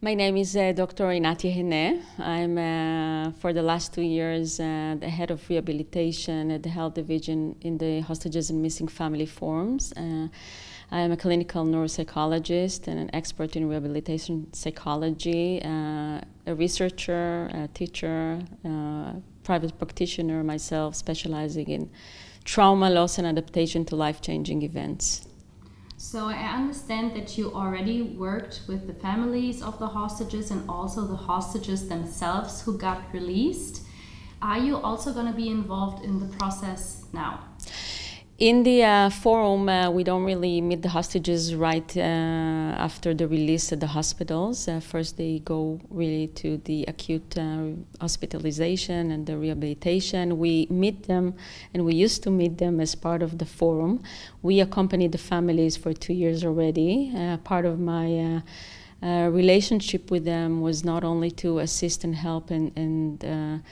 My name is Dr. Einat Yehene. I'm, for the last 2 years, the head of rehabilitation at the health division in the Hostages and Missing Family Forums. I am a clinical neuropsychologist and an expert in rehabilitation psychology, a researcher, a teacher, private practitioner myself, specializing in trauma, loss, and adaptation to life-changing events. So I understand that you already worked with the families of the hostages and also the hostages themselves who got released. Are you also going to be involved in the process now? In the forum, we don't really meet the hostages right after the release at the hospitals. First, they go really to the acute hospitalization and the rehabilitation. We meet them, and we used to meet them as part of the forum. We accompanied the families for 2 years already. Part of my relationship with them was not only to assist and help and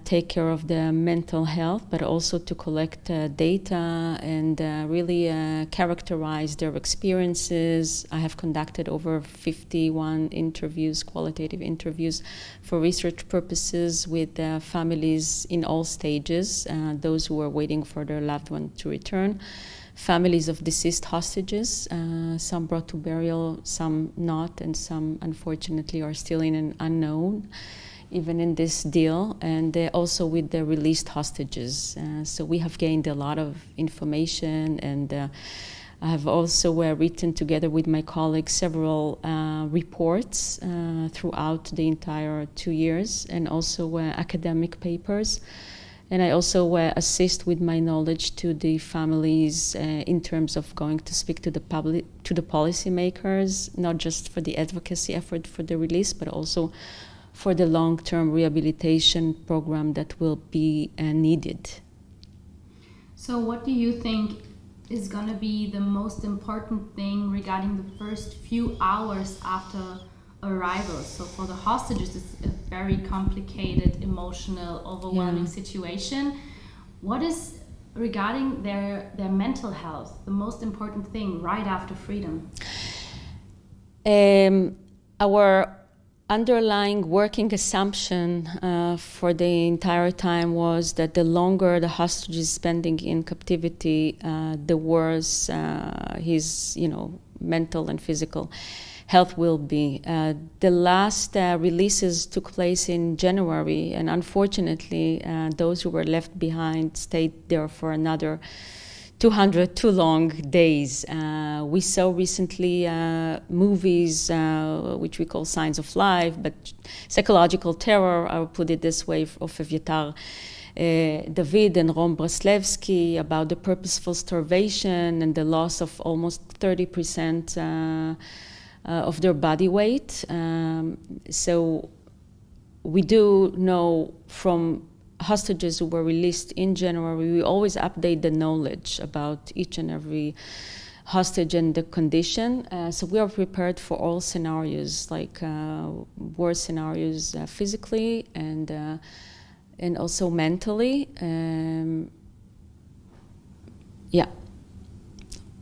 take care of the mental health, but also to collect data and really characterize their experiences. I have conducted over 51 interviews, qualitative interviews, for research purposes with families in all stages, those who are waiting for their loved one to return, families of deceased hostages, some brought to burial, some not, and some unfortunately are still in an unknown, even in this deal, and also with the released hostages. So we have gained a lot of information, and I have also written together with my colleagues several reports throughout the entire 2 years, and also academic papers. And I also assist with my knowledge to the families in terms of going to speak to the public, to the policymakers, not just for the advocacy effort for the release, but also for the long-term rehabilitation program that will be needed. So what do you think is going to be the most important thing regarding the first few hours after arrival? So for the hostages, it's a very complicated, emotional, overwhelming situation. What is, regarding their mental health, the most important thing right after freedom? Our underlying working assumption for the entire time was that the longer the hostage is spending in captivity, the worse his, mental and physical health will be. The last releases took place in January, and unfortunately, those who were left behind stayed there for another 202 long days. We saw recently movies, which we call signs of life, but psychological terror, I will put it this way, of Evyatar David and Rom Braslevsky, about the purposeful starvation and the loss of almost 30% of their body weight. So we do know from hostages who were released in January, we always update the knowledge about each and every hostage and the condition. So we are prepared for all scenarios, like worst scenarios physically and also mentally. Yeah.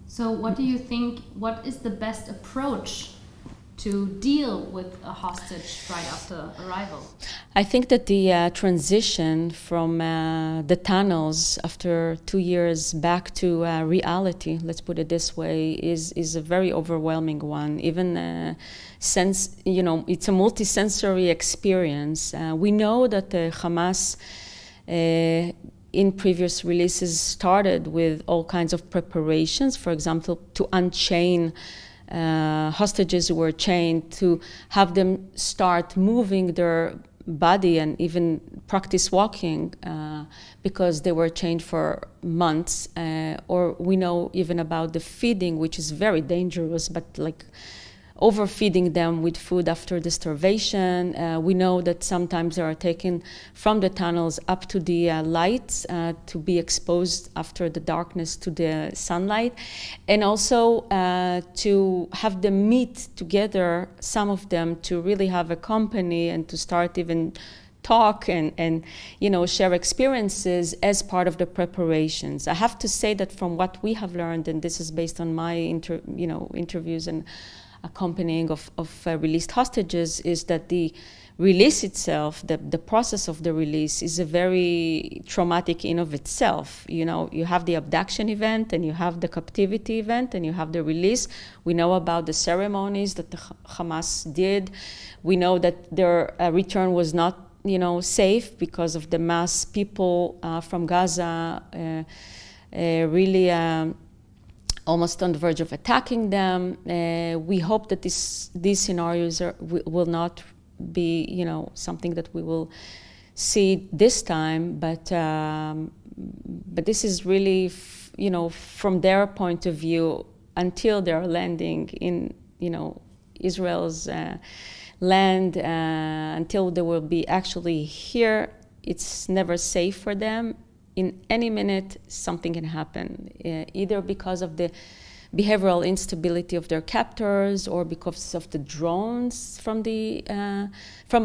So what do you think, what is the best approach to deal with a hostage right after arrival? I think that the transition from the tunnels after 2 years back to reality, let's put it this way, is a very overwhelming one. Even since, it's a multisensory experience. We know that the Hamas in previous releases started with all kinds of preparations, for example, to unchain hostages who were chained, to have them start moving their body and even practice walking because they were chained for months. Or we know even about the feeding, which is very dangerous, but like overfeeding them with food after the starvation. We know that sometimes they are taken from the tunnels up to the lights to be exposed after the darkness to the sunlight, and also to have them meet together, some of them, to really have a company and to start even talk and share experiences as part of the preparations. I have to say that from what we have learned, and this is based on my interviews and accompanying of released hostages is that the release itself, the process of the release, is a very traumatic in of itself. You know, you have the abduction event, and you have the captivity event, and you have the release. We know about the ceremonies that the Hamas did. We know that their return was not, you know, safe because of the mass people from Gaza really almost on the verge of attacking them. We hope that these scenarios will not be, you know, something that we will see this time, but this is really, you know, from their point of view, until they're landing in, you know, Israel's land, until they will be actually here, it's never safe for them. In any minute, something can happen, either because of the behavioral instability of their captors, or because of the drones from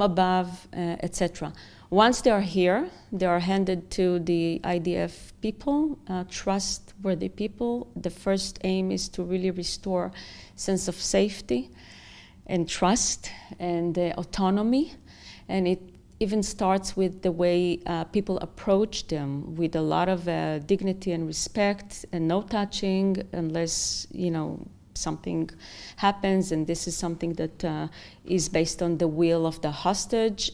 above, etc. Once they are here, they are handed to the IDF people, trustworthy people. The first aim is to really restore sense of safety and trust and autonomy, and it even starts with the way people approach them, with a lot of dignity and respect, and no touching unless, you know, something happens, and this is something that is based on the will of the hostage.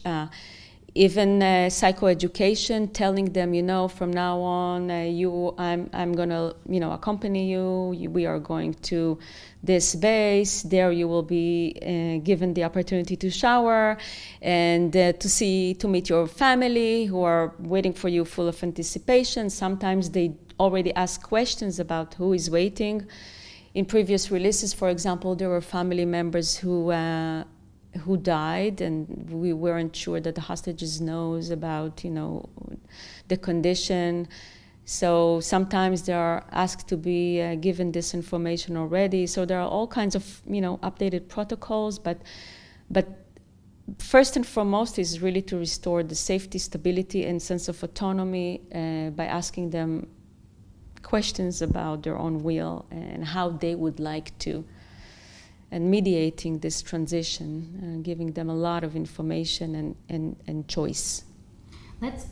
Even psychoeducation, telling them, you know, from now on, I'm gonna, you know, accompany you. We are going to this base. There you will be given the opportunity to shower and to meet your family who are waiting for you, full of anticipation. Sometimes they already ask questions about who is waiting. In previous releases, for example, there were family members who died, and we weren't sure that the hostages knows about, you know, the condition. So sometimes they are asked to be given this information already. So there are all kinds of, you know, updated protocols, but first and foremost is really to restore the safety, stability, and sense of autonomy by asking them questions about their own will and how they would like to, and mediating this transition, giving them a lot of information and choice. Let's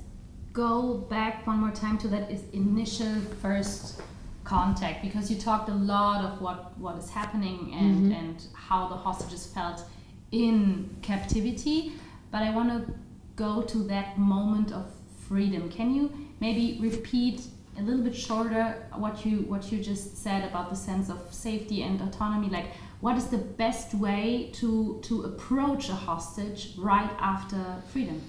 go back one more time to that initial first contact, because you talked a lot of what is happening and how the hostages felt in captivity, but I want to go to that moment of freedom. Can you maybe repeat a little bit shorter what you just said about the sense of safety and autonomy? Like, what is the best way to approach a hostage right after freedom?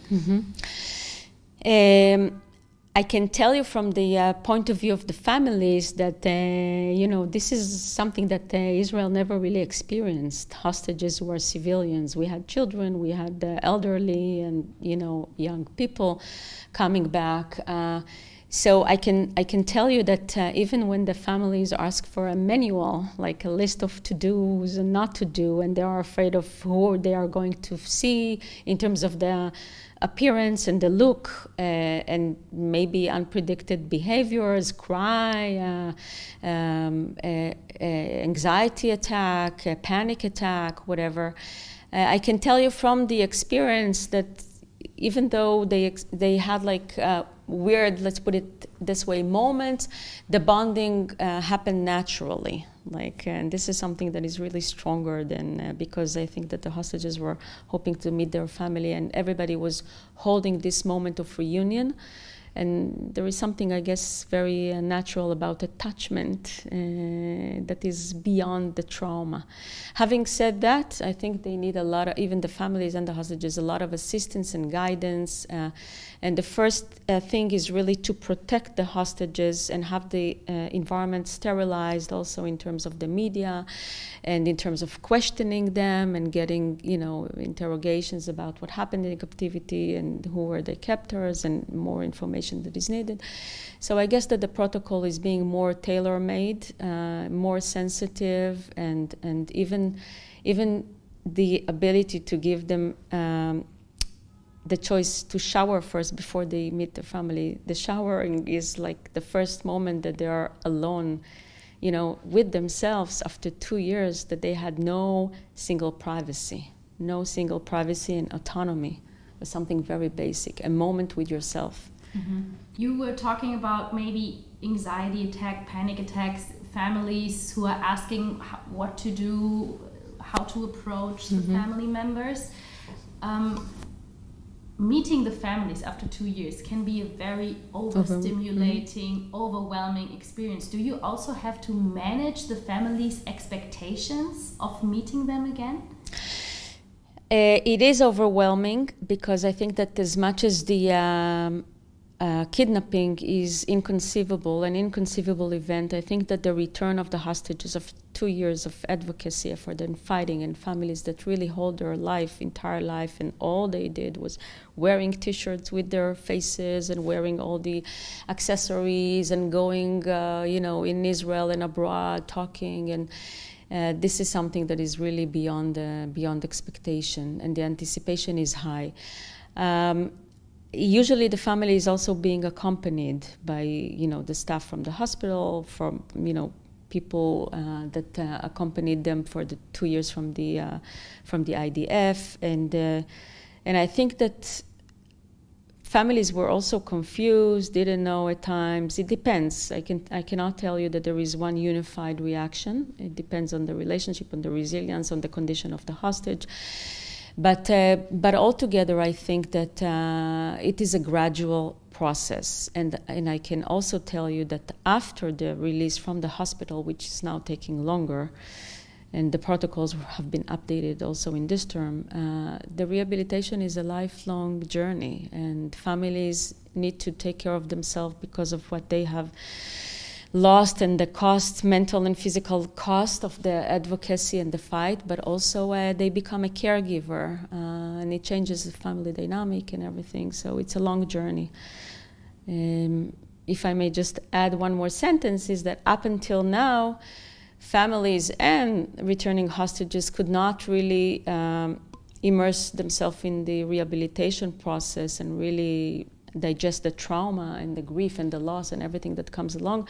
I can tell you from the point of view of the families that, you know, this is something that Israel never really experienced. Hostages were civilians. We had children, we had the elderly, and, you know, young people coming back. So I can tell you that even when the families ask for a manual, like a list of to-dos and not to do, and they are afraid of who they are going to see in terms of the appearance and the look, and maybe unpredicted behaviors, cry, anxiety attack, panic attack, whatever. I can tell you from the experience that even though they had like weird, let's put it this way, moments, the bonding happened naturally. Like, and this is something that is really stronger than because I think that the hostages were hoping to meet their family, and everybody was holding this moment of reunion. And there is something, I guess, very natural about attachment that is beyond the trauma. Having said that, I think they need a lot of, even the families and the hostages, a lot of assistance and guidance. And the first thing is really to protect the hostages and have the environment sterilized, also in terms of the media and in terms of questioning them and getting, you know, interrogations about what happened in captivity and who were the captors and more information that is needed. So I guess that the protocol is being more tailor-made, more sensitive, and even the ability to give them the choice to shower first before they meet the family. The showering is like the first moment that they are alone with themselves after 2 years, that they had no single privacy and autonomy. It was something very basic, a moment with yourself. Mm-hmm. You were talking about maybe anxiety attack, panic attacks, families who are asking what to do, how to approach the family members. Meeting the families after 2 years can be a very overstimulating, overwhelming experience. Do you also have to manage the family's expectations of meeting them again? It is overwhelming, because I think that as much as the kidnapping is an inconceivable event, I think that the return of the hostages of 2 years of advocacy effort and fighting, and families that really hold their entire life, and all they did was wearing T-shirts with their faces and wearing all the accessories and going, in Israel and abroad talking, and this is something that is really beyond expectation, and the anticipation is high. Usually the family is also being accompanied by, the staff from the hospital, from, people that accompanied them for the 2 years from the IDF, and I think that families were also confused, didn't know at times. It depends. I cannot tell you that there is one unified reaction. It depends on the relationship, on the resilience, on the condition of the hostage. But altogether, I think that it is a gradual process, and I can also tell you that after the release from the hospital, which is now taking longer, and the protocols have been updated also in this term, the rehabilitation is a lifelong journey, and families need to take care of themselves because of what they have lost and the cost, mental and physical cost of the advocacy and the fight, but also they become a caregiver, and it changes the family dynamic and everything. So it's a long journey. If I may just add one more sentence, is that up until now, families and returning hostages could not really immerse themselves in the rehabilitation process and really digest the trauma and the grief and the loss and everything that comes along,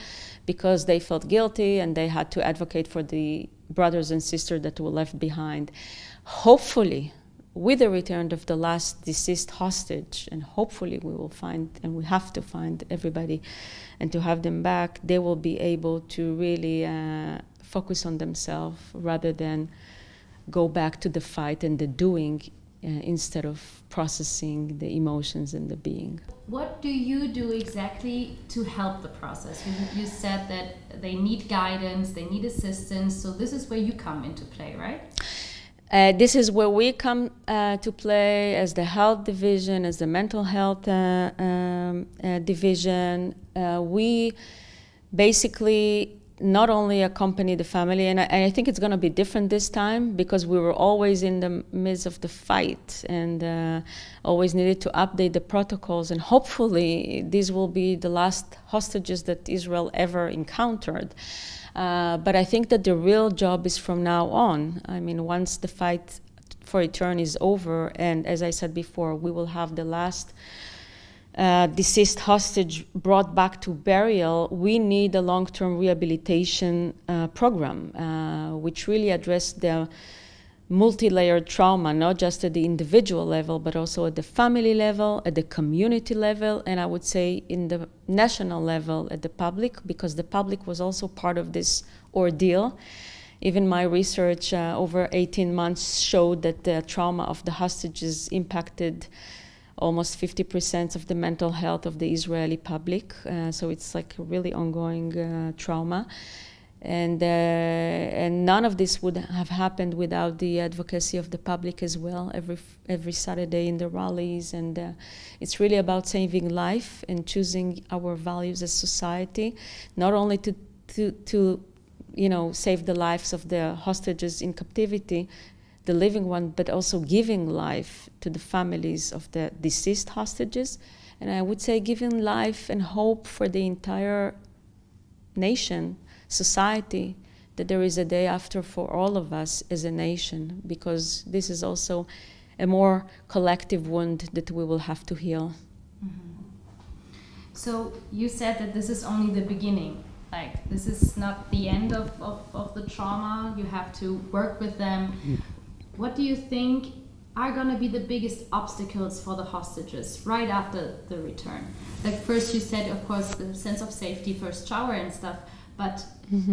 because they felt guilty and they had to advocate for the brothers and sisters that were left behind. Hopefully, with the return of the last deceased hostage, and hopefully we will find, and we have to find everybody, and to have them back, they will be able to really focus on themselves rather than go back to the fight and the doing, instead of processing the emotions and the being. What do you do exactly to help the process? You said that they need guidance, they need assistance, so this is where you come into play, right? This is where we come to play as the health division, as the mental health division. We basically not only accompany the family, and I think it's going to be different this time, because we were always in the midst of the fight and always needed to update the protocols, and hopefully these will be the last hostages that Israel ever encountered. But I think that the real job is from now on. I mean, once the fight for return is over, and as I said before, we will have the last deceased hostage brought back to burial, we need a long-term rehabilitation program, which really addressed the multi-layered trauma, not just at the individual level, but also at the family level, at the community level, and I would say in the national level at the public, because the public was also part of this ordeal. Even my research over 18 months showed that the trauma of the hostages impacted almost 50% of the mental health of the Israeli public. So it's like a really ongoing trauma. And none of this would have happened without the advocacy of the public as well, every Saturday in the rallies. And it's really about saving life and choosing our values as society, not only to save the lives of the hostages in captivity, the living one, but also giving life to the families of the deceased hostages. And I would say giving life and hope for the entire nation, society, that there is a day after for all of us as a nation, because this is also a more collective wound that we will have to heal. Mm-hmm. So you said that this is only the beginning. Like, this is not the end of the trauma. You have to work with them. What do you think are going to be the biggest obstacles for the hostages right after the return? Like, first you said, of course, the sense of safety, first shower and stuff, but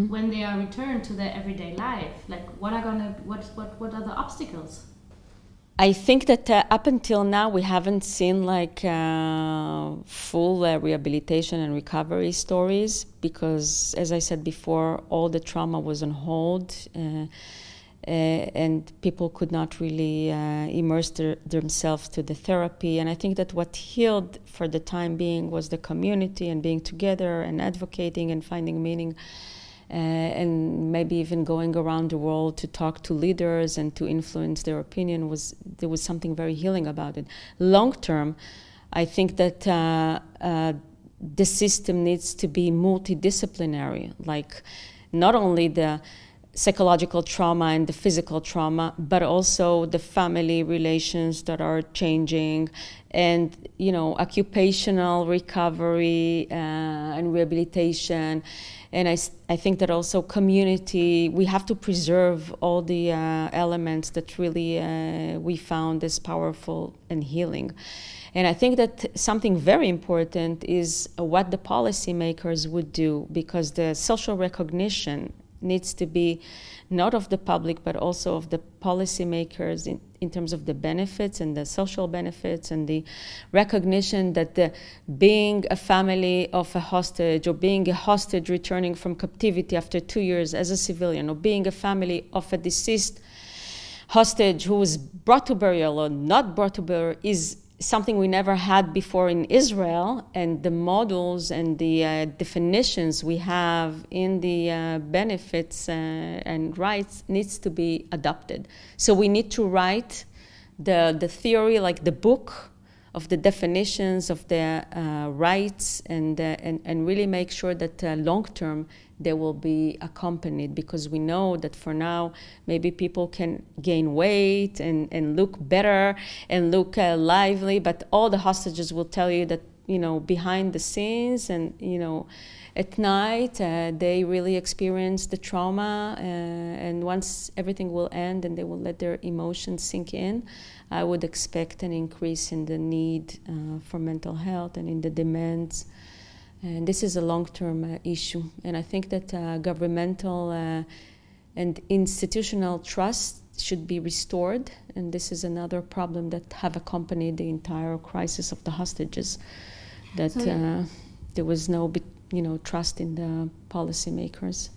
when they are returned to their everyday life, like, what are the obstacles? I think that up until now we haven't seen like full rehabilitation and recovery stories, because, as I said before, all the trauma was on hold, and people could not really immerse themselves to the therapy. And I think that what healed for the time being was the community and being together and advocating and finding meaning. And maybe even going around the world to talk to leaders and to influence their opinion, there was something very healing about it. Long term, I think that the system needs to be multidisciplinary, like not only the psychological trauma and the physical trauma, but also the family relations that are changing, and occupational recovery and rehabilitation. And I think that also community, we have to preserve all the elements that really we found as powerful and healing. And I think that something very important is what the policymakers would do, because the social recognition needs to be not of the public, but also of the policymakers in terms of the benefits and the social benefits, and the recognition that being a family of a hostage, or being a hostage returning from captivity after 2 years as a civilian, or being a family of a deceased hostage who was brought to burial or not brought to burial, is something we never had before in Israel. And the models and the definitions we have in the benefits and rights needs to be adopted. So we need to write the theory, like the book of the definitions of the rights, and really make sure that long term they will be accompanied, because we know that for now maybe people can gain weight and look better and look lively, but all the hostages will tell you that behind the scenes and at night they really experience the trauma, and once everything will end and they will let their emotions sink in, I would expect an increase in the need for mental health and in the demands. And this is a long-term issue. And I think that governmental and institutional trust should be restored. And this is another problem that have accompanied the entire crisis of the hostages, that there was no trust in the policymakers.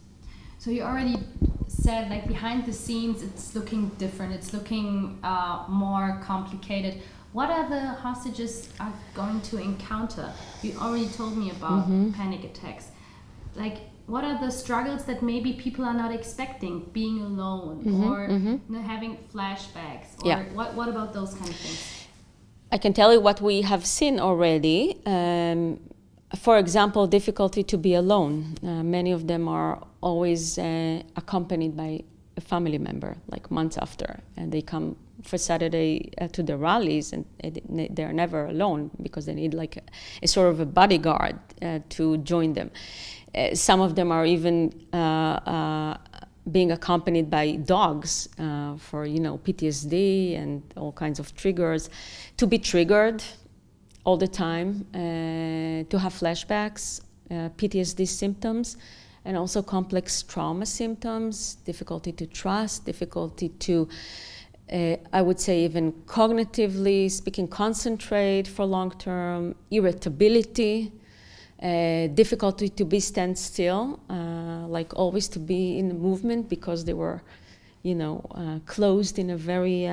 So you already said, like, behind the scenes it's looking different, it's looking more complicated. What are the hostages are going to encounter? You already told me about panic attacks. Like, what are the struggles that maybe people are not expecting? Being alone, or having flashbacks, or what about those kind of things? I can tell you what we have seen already. For example, difficulty to be alone. Many of them are always accompanied by a family member, like months after, and they come for Saturday to the rallies, and they're never alone because they need like a sort of a bodyguard to join them. Some of them are even being accompanied by dogs for PTSD and all kinds of triggers, to be triggered all the time, to have flashbacks, PTSD symptoms, and also complex trauma symptoms, difficulty to trust, difficulty to I would say even cognitively speaking, concentrate for long term, irritability, difficulty to stand still, like always to be in movement because they were, closed in a very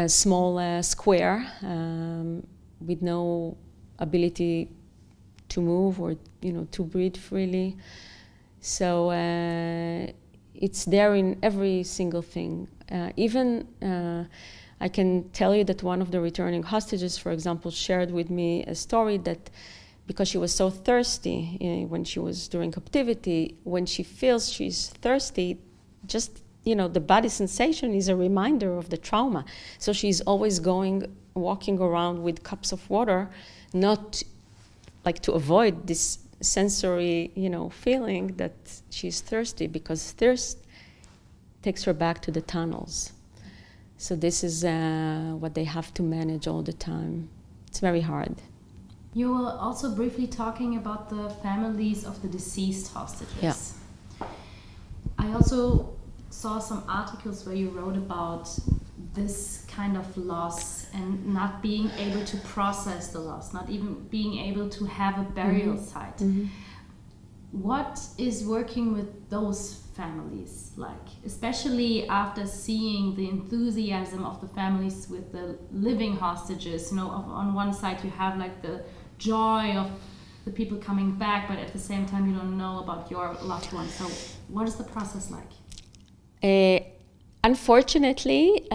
small square with no ability to move or to breathe freely. So it's there in every single thing. I can tell you that one of the returning hostages, for example, shared with me a story that because she was so thirsty when she was during captivity, when she feels she's thirsty, just, the body sensation is a reminder of the trauma. So she's always walking around with cups of water, not like to avoid this sensory, feeling that she's thirsty, because thirst takes her back to the tunnels. So this is what they have to manage all the time. It's very hard. You were also briefly talking about the families of the deceased hostages. Yeah. I also saw some articles where you wrote about this kind of loss and not being able to process the loss, not even being able to have a burial site. Mm-hmm. What is working with those families like, especially after seeing the enthusiasm of the families with the living hostages? On one side you have like the joy of the people coming back, but at the same time you don't know about your loved one. So what is the process like? Unfortunately,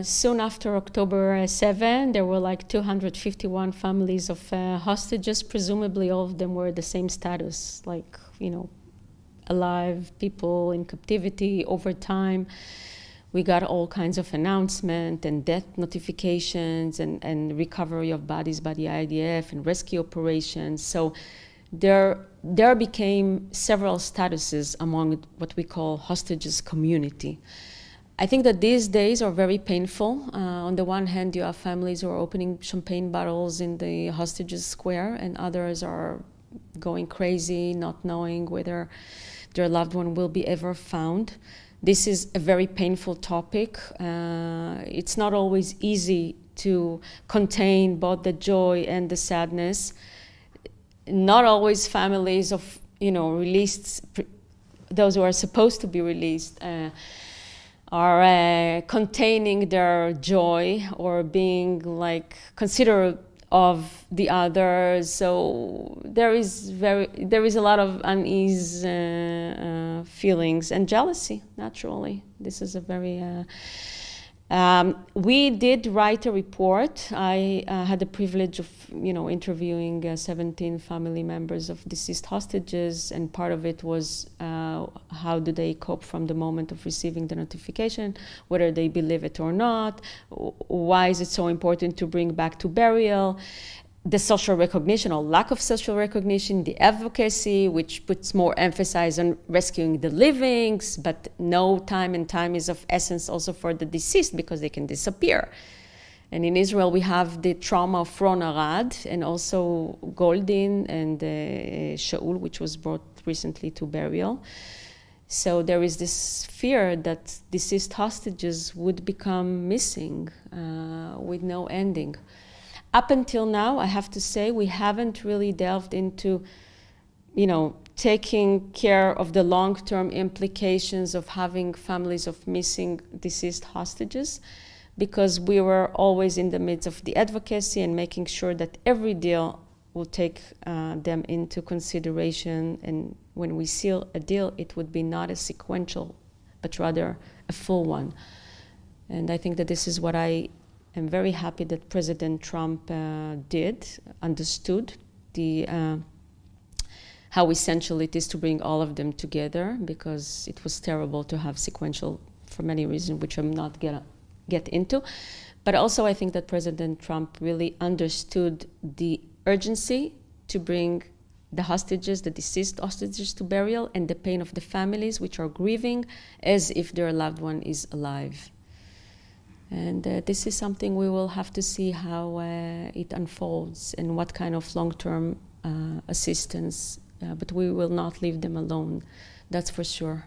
soon after October 7, there were like 251 families of hostages. Presumably all of them were the same status, like, alive people in captivity. Over time, we got all kinds of announcements and death notifications and recovery of bodies by the IDF and rescue operations. So there became several statuses among what we call hostages community. I think that these days are very painful. On the one hand, you have families who are opening champagne bottles in the hostages square, and others are going crazy, not knowing whether their loved one will be ever found. This is a very painful topic. It's not always easy to contain both the joy and the sadness. Not always families of, released, those who are supposed to be released, are containing their joy or being like considerate of the others. So there is a lot of unease feelings and jealousy. Naturally, this is a very. We did write a report. I had the privilege of, interviewing 17 family members of deceased hostages, and part of it was how do they cope from the moment of receiving the notification, whether they believe it or not, why is it so important to bring back to burial, the social recognition or lack of social recognition, the advocacy, which puts more emphasis on rescuing the livings, but no time, and time is of essence also for the deceased because they can disappear. And in Israel, we have the trauma of Ron Arad and also Goldin and Shaul, which was brought recently to burial. So there is this fear that deceased hostages would become missing with no ending. Up until now, I have to say, we haven't really delved into, taking care of the long-term implications of having families of missing deceased hostages, because we were always in the midst of the advocacy and making sure that every deal will take them into consideration. And when we seal a deal, it would be not a sequential, but rather a full one. And I think that this is what I'm very happy that President Trump understood how essential it is to bring all of them together, because it was terrible to have sequential for many reasons, which I'm not gonna get into. But also I think that President Trump really understood the urgency to bring the hostages, the deceased hostages, to burial, and the pain of the families which are grieving as if their loved one is alive. And this is something we will have to see how it unfolds and what kind of long-term assistance, but we will not leave them alone, that's for sure.